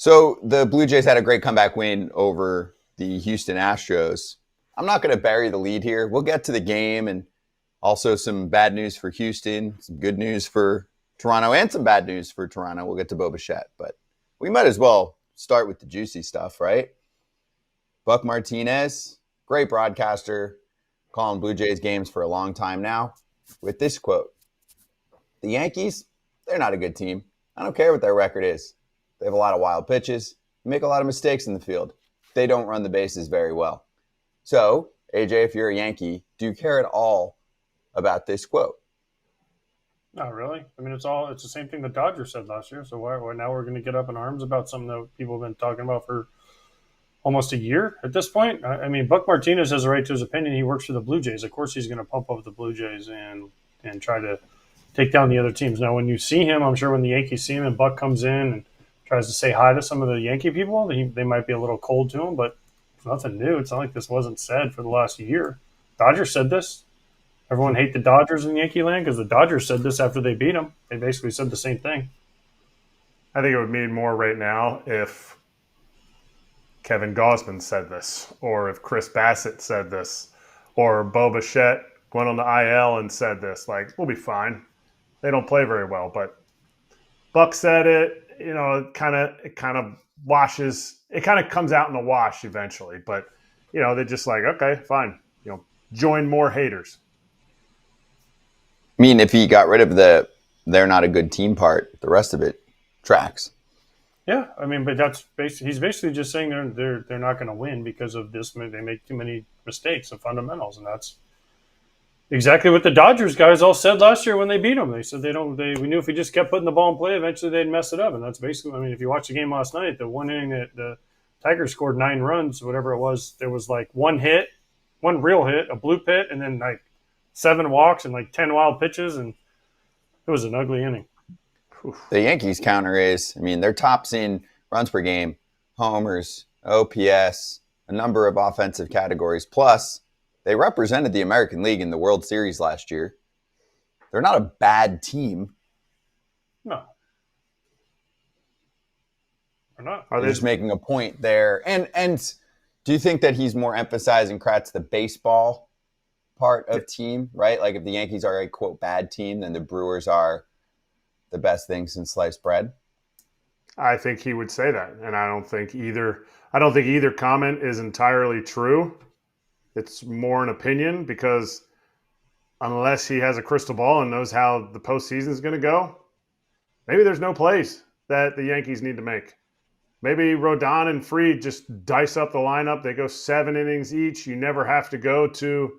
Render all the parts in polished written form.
So the Blue Jays had a great comeback win over the Houston Astros. I'm not going to bury the lead here. We'll get to the game and also some bad news for Houston, some good news for Toronto, and some bad news for Toronto. We'll get to Bichette, but we might as well start with the juicy stuff, right? Buck Martinez, great broadcaster, calling Blue Jays games for a long time now, with this quote: "The Yankees, they're not a good team. I don't care what their record is. They have a lot of wild pitches, make a lot of mistakes in the field. They don't run the bases very well." So, AJ, if you're a Yankee, do you care at all about this quote? Not really. I mean, it's the same thing the Dodgers said last year. So why now we're going to get up in arms about something that people have been talking about for almost a year at this point? I mean, Buck Martinez has a right to his opinion. He works for the Blue Jays. Of course, he's going to pump up the Blue Jays and try to take down the other teams. Now, when you see him, I'm sure when the Yankees see him and Buck comes in and tries to say hi to some of the Yankee people, they might be a little cold to him, but it's nothing new. It's not like this wasn't said for the last year. Dodgers said this. Everyone hate the Dodgers in Yankee land because the Dodgers said this after they beat them. They basically said the same thing. I think it would mean more right now if Kevin Gausman said this, or if Chris Bassett said this, or Bo Bichette went on the IL and said this. Like, we'll be fine. They don't play very well, but Buck said it. You know, it kind of washes. It kind of comes out in the wash eventually. But you know, they're just like, okay, fine. You know, join more haters. I mean, if he got rid of "they're not a good team" part, the rest of it tracks. Yeah, I mean, but he's basically just saying they're not going to win because of this. They make too many mistakes and fundamentals, and that's exactly what the Dodgers guys all said last year when they beat them. They said we knew if we just kept putting the ball in play, eventually they'd mess it up, and that's basically. I mean, if you watch the game last night, the one inning that the Tigers scored 9 runs, whatever it was, there was like one real hit, a blue pit, and then like 7 walks and like 10 wild pitches, and it was an ugly inning. The Yankees counter is, I mean, they're tops in runs per game, homers, OPS, a number of offensive categories. Plus, they represented the American League in the World Series last year. They're not a bad team. No. They're not. They're just making a point there. And do you think that he's more emphasizing Kratz the baseball part of team, right? Like if the Yankees are a, quote, bad team, then the Brewers are the best thing since sliced bread? I think he would say that, and I don't think either comment is entirely true. It's more an opinion because unless he has a crystal ball and knows how the postseason is going to go, maybe there's no plays that the Yankees need to make. Maybe Rodon and Fried just dice up the lineup. They go 7 innings each. You never have to go to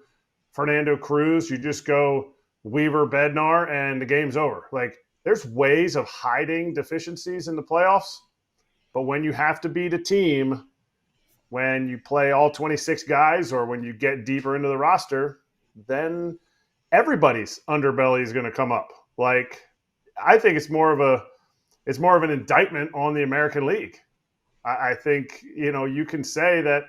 Fernando Cruz. You just go Weaver, Bednar, and the game's over. Like, there's ways of hiding deficiencies in the playoffs, but when you have to beat a team, when you play all 26 guys or when you get deeper into the roster, then everybody's underbelly is going to come up. Like, I think it's more of an indictment on the American League. I think, you know, you can say that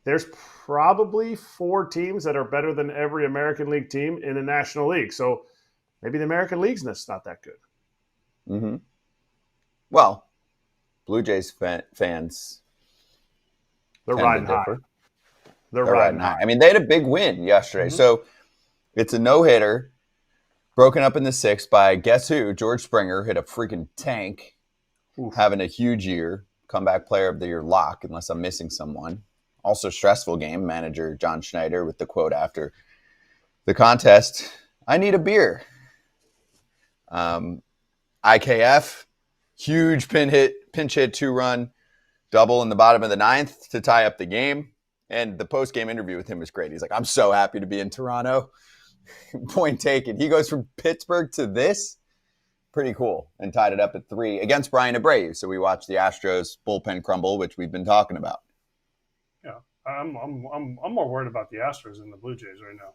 there's probably 4 teams that are better than every American League team in the National League. So maybe the American League's not that good. Mm-hmm. Well, Blue Jays fans, they're riding high. They're riding high. I mean, they had a big win yesterday. Mm-hmm. So it's a no-hitter broken up in the 6th by, guess who? George Springer hit a freaking tank. Oof. Having a huge year. Comeback player of the year lock, unless I'm missing someone. Also stressful game. Manager John Schneider with the quote after the contest, "I need a beer." IKF, huge pinch hit 2-run double in the bottom of the 9th to tie up the game. And the post-game interview with him was great. He's like, "I'm so happy to be in Toronto." Point taken. He goes from Pittsburgh to this. Pretty cool. And tied it up at 3 against Brian Abreu. So we watched the Astros bullpen crumble, which we've been talking about. Yeah, I'm more worried about the Astros than the Blue Jays right now.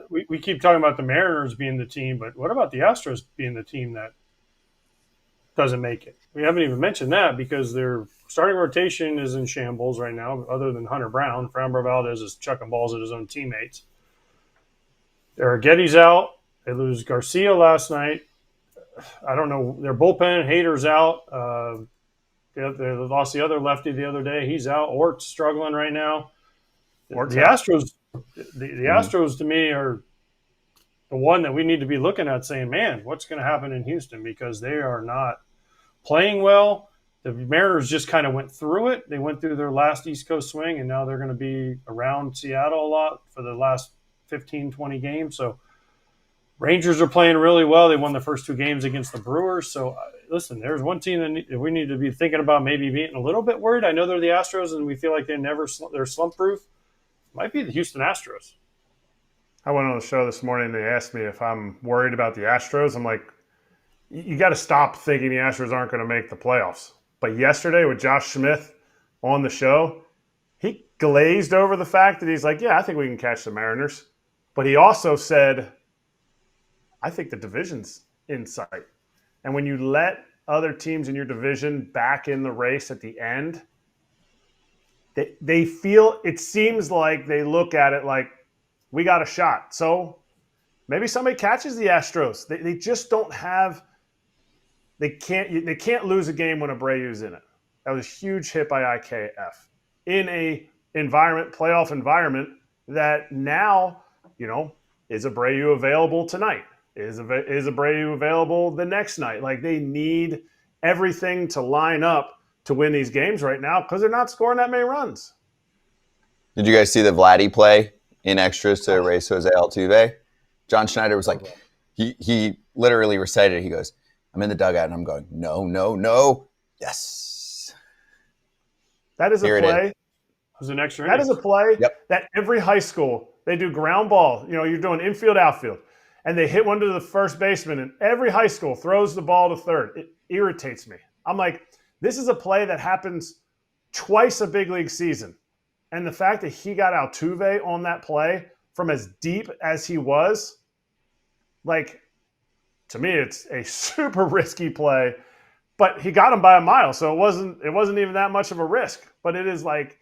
we keep talking about the Mariners being the team, but what about the Astros being the team that doesn't make it? We haven't even mentioned that because their starting rotation is in shambles right now, other than Hunter Brown. Framber Valdez is chucking balls at his own teammates. Arrieta's out. They lose Garcia last night. I don't know. Their bullpen, Hader's out. They lost the other lefty the other day. He's out. Ort's struggling right now. The Ort's Astros to me are the one that we need to be looking at saying, man, what's going to happen in Houston? Because they are not playing well. The Mariners just kind of went through it. They went through their last East Coast swing, and now they're going to be around Seattle a lot for the last 15, 20 games. So Rangers are playing really well. They won the first 2 games against the Brewers. So, listen, there's one team that we need to be thinking about maybe being a little bit worried. I know they're the Astros, and we feel like they're slump-proof. Might be the Houston Astros. I went on the show this morning, and they asked me if I'm worried about the Astros. I'm like, you got to stop thinking the Astros aren't going to make the playoffs. But yesterday with Josh Smith on the show, he glazed over the fact that he's like, yeah, I think we can catch the Mariners. But he also said, I think the division's in sight. And when you let other teams in your division back in the race at the end, they feel, it seems like they look at it like, we got a shot. So maybe somebody catches the Astros. They just don't have – they can't lose a game when Abreu's in it. That was a huge hit by IKF in a playoff environment that now, is Abreu available tonight? Is Abreu available the next night? Like, they need everything to line up to win these games right now because they're not scoring that many runs. Did you guys see the Vladdy play in extras to erase Jose Altuve? John Schneider was like, he literally recited it. He goes, I'm in the dugout, and I'm going, no, no, no, yes. That is Here a play. It was an extra That innings. is a play Yep. that every high school, they do ground ball. You're doing infield, outfield. And they hit one to the first baseman, and every high school throws the ball to third. It irritates me. I'm like, this is a play that happens twice a big league season. And the fact that he got Altuve on that play from as deep as he was, like, to me, it's a super risky play. But he got him by a mile, so it wasn't even that much of a risk. But it is like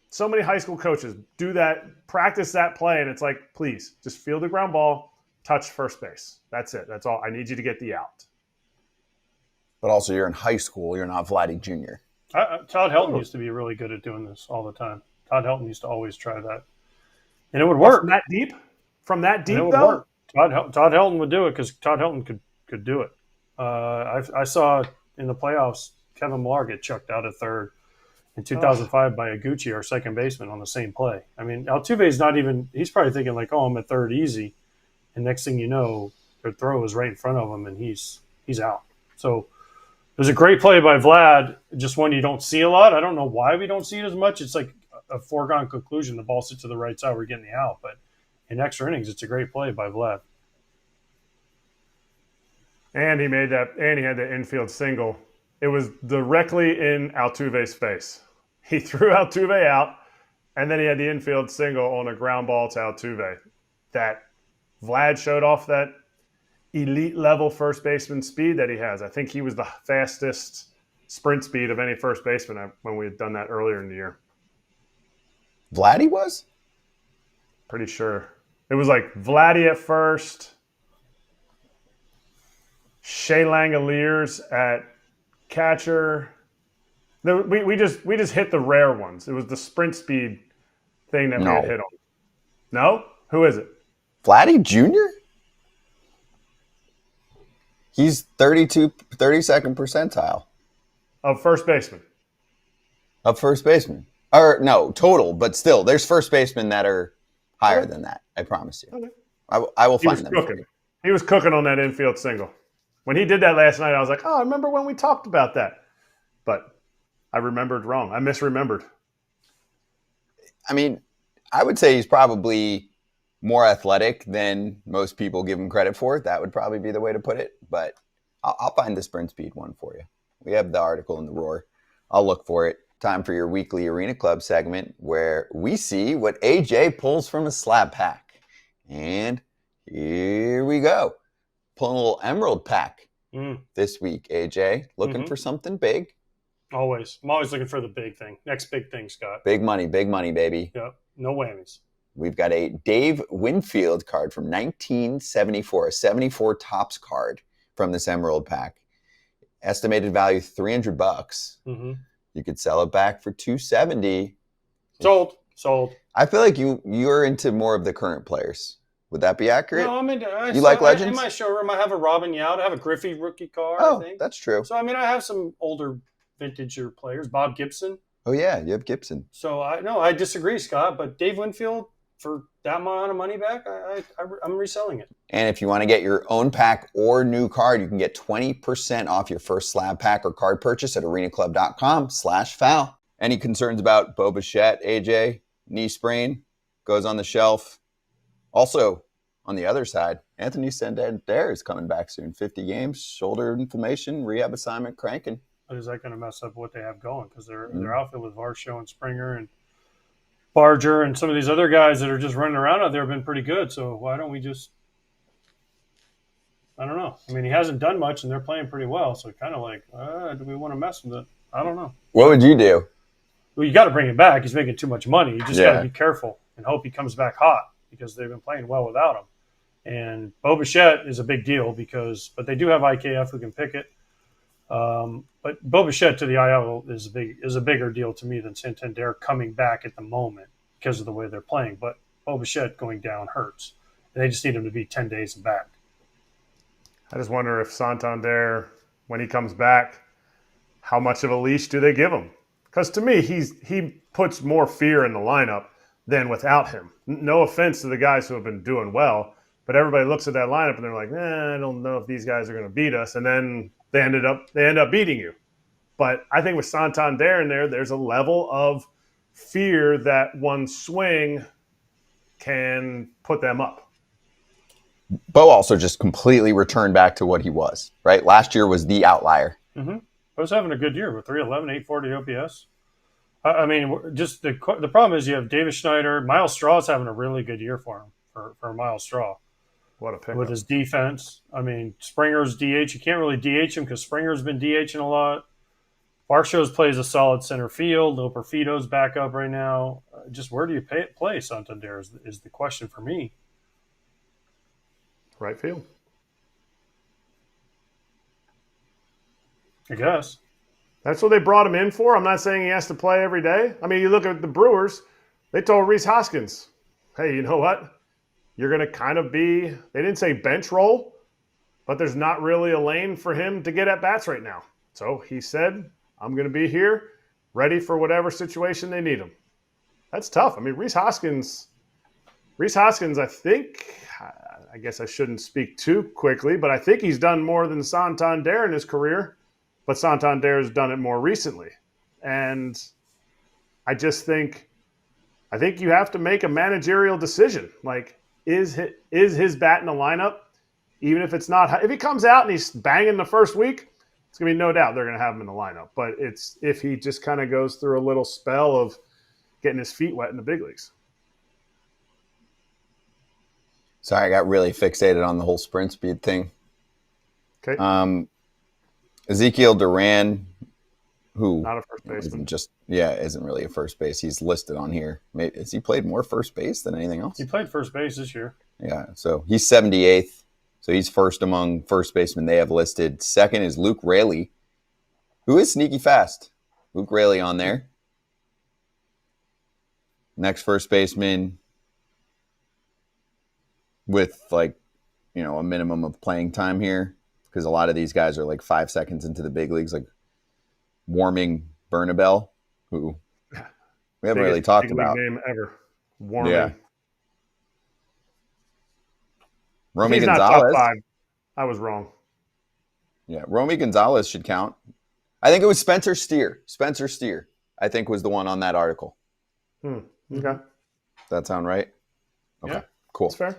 so many high school coaches do that, practice that play, and it's like, please, just field the ground ball, touch first base. That's it. That's all. I need you to get the out. But also, you're in high school. You're not Vladdy Jr. Todd Helton used to be really good at doing this all the time. Todd Helton used to always try that. And it would work. From that deep? From that deep, it would though? work. Todd Helton would do it because Todd Helton could do it. I saw in the playoffs Kevin Millar get chucked out at third in 2005 by Iguchi, our second baseman, on the same play. I mean, Altuve's not even – he's probably thinking like, oh, I'm at third easy. And next thing you know, their throw is right in front of him, and he's out. So it was a great play by Vlad, just one you don't see a lot. I don't know why we don't see it as much. It's like a foregone conclusion. The ball sits to the right side, we're getting the out. But in extra innings, it's a great play by Vlad. And he made that, and he had the infield single. It was directly in Altuve's face. He threw Altuve out, and then he had the infield single on a ground ball to Altuve. That Vlad showed off that elite level first baseman speed that he has. I think he was the fastest sprint speed of any first baseman when we had done that earlier in the year. Vladdy was? Pretty sure. It was like Vladdy at first, Shea Langoliers at catcher. We just hit the rare ones. It was the sprint speed thing that we had hit on. No? Who is it? Vladdy Jr.? He's 32nd percentile. Of first baseman. Of first baseman. Or no, total, but still, there's first basemen that are higher than that. I promise you. Okay. I will He find was them. cooking. He was cooking on that infield single. When he did that last night, I was like, oh, I remember when we talked about that. But I remembered wrong. I misremembered. I mean, I would say he's probably more athletic than most people give him credit for. That would probably be the way to put it. But I'll find the sprint speed one for you. We have the article in the Roar. I'll look for it. Time for your weekly Arena Club segment where we see what AJ pulls from a slab pack. And here we go. Pulling a little Emerald pack this week, AJ. Looking for something big. Always. I'm always looking for the big thing. Next big thing, Scott. Big money, baby. Yep. No whammies. We've got a Dave Winfield card from 1974, a 74 Topps card from this Emerald pack. estimated value $300. Mm-hmm. You could sell it back for $270. Sold. I feel like you're into more of the current players. Would that be accurate? No, I mean, you like legends? In my showroom, I have a Robin Yount. I have a Griffey rookie card. Oh, I think that's true. So, I mean, I have some older vintager players. Bob Gibson. Oh, yeah, you have Gibson. So, I disagree, Scott. But Dave Winfield, for that amount of money back, I'm reselling it. And if you want to get your own pack or new card, you can get 20% off your first slab pack or card purchase at arenaclub.com/foul. Any concerns about Bo Bichette, AJ, knee sprain, goes on the shelf. Also, on the other side, Anthony Santander is coming back soon. 50 games, shoulder inflammation, rehab assignment, cranking. But is that going to mess up what they have going? Because their outfield with Varsho and Springer and Barger and some of these other guys that are just running around out there have been pretty good. So why don't we just – I don't know. I mean, he hasn't done much, and they're playing pretty well. So kind of like, do we want to mess with it? I don't know. What would you do? Well, you got to bring him back. He's making too much money. You just got to be careful and hope he comes back hot because they've been playing well without him. And Bo Bichette is a big deal but they do have IKF who can pick it. But Bo Bichette to the IL is a bigger deal to me than Santander coming back at the moment because of the way they're playing. But Bo Bichette going down hurts. And they just need him to be 10 days back. I just wonder if Santander, when he comes back, how much of a leash do they give him? Because to me, he puts more fear in the lineup than without him. No offense to the guys who have been doing well, but everybody looks at that lineup and they're like, I don't know if these guys are going to beat us. And then they end up beating you. But I think with Santander in there, there's a level of fear that one swing can put them up. Bo also just completely returned back to what he was, right? Last year was the outlier. Mm-hmm. Bo's having a good year with 311, 840 OPS. I mean, just the problem is you have Davis Schneider. Miles Straw's having a really good year for him, for Miles Straw. What a pick. With his defense. I mean, Springer's DH. You can't really DH him because Springer's been DHing a lot. Varsho plays a solid center field. Lil Perfido's back up right now. Just where do you play Santander is the question for me. Right field. I guess. That's what they brought him in for. I'm not saying he has to play every day. I mean, you look at the Brewers, they told Rhys Hoskins, hey, you know what? You're going to kind of be, they didn't say bench role, but there's not really a lane for him to get at bats right now. So he said, I'm going to be here, ready for whatever situation they need him. That's tough. I mean, Rhys Hoskins, I think, I guess I shouldn't speak too quickly, but I think he's done more than Santander in his career. But Santander has done it more recently. And I just think you have to make a managerial decision. Like, is his bat in the lineup? Even if it's not – if he comes out and he's banging the first week, it's going to be no doubt they're going to have him in the lineup. But it's if he just kind of goes through a little spell of getting his feet wet in the big leagues. Sorry, I got really fixated on the whole sprint speed thing. Okay. Ezekiel Duran, who not a first baseman, isn't really a first base. He's listed on here. Has he played more first base than anything else? He played first base this year. Yeah, so he's 78th. So he's first among first basemen they have listed. Second is Luke Raley, who is sneaky fast. Luke Raley on there. Next first baseman with a minimum of playing time here. Because a lot of these guys are like 5 seconds into the big leagues, like Warming Bernabel, who we haven't really talked about. Name ever. Warming. Yeah. Romy He's Gonzalez. not top 5. I was wrong. Yeah, Romy Gonzalez should count. I think it was Spencer Steer. Spencer Steer, I think, was the one on that article. Okay. That sound right? Okay, Yeah. cool. That's fair.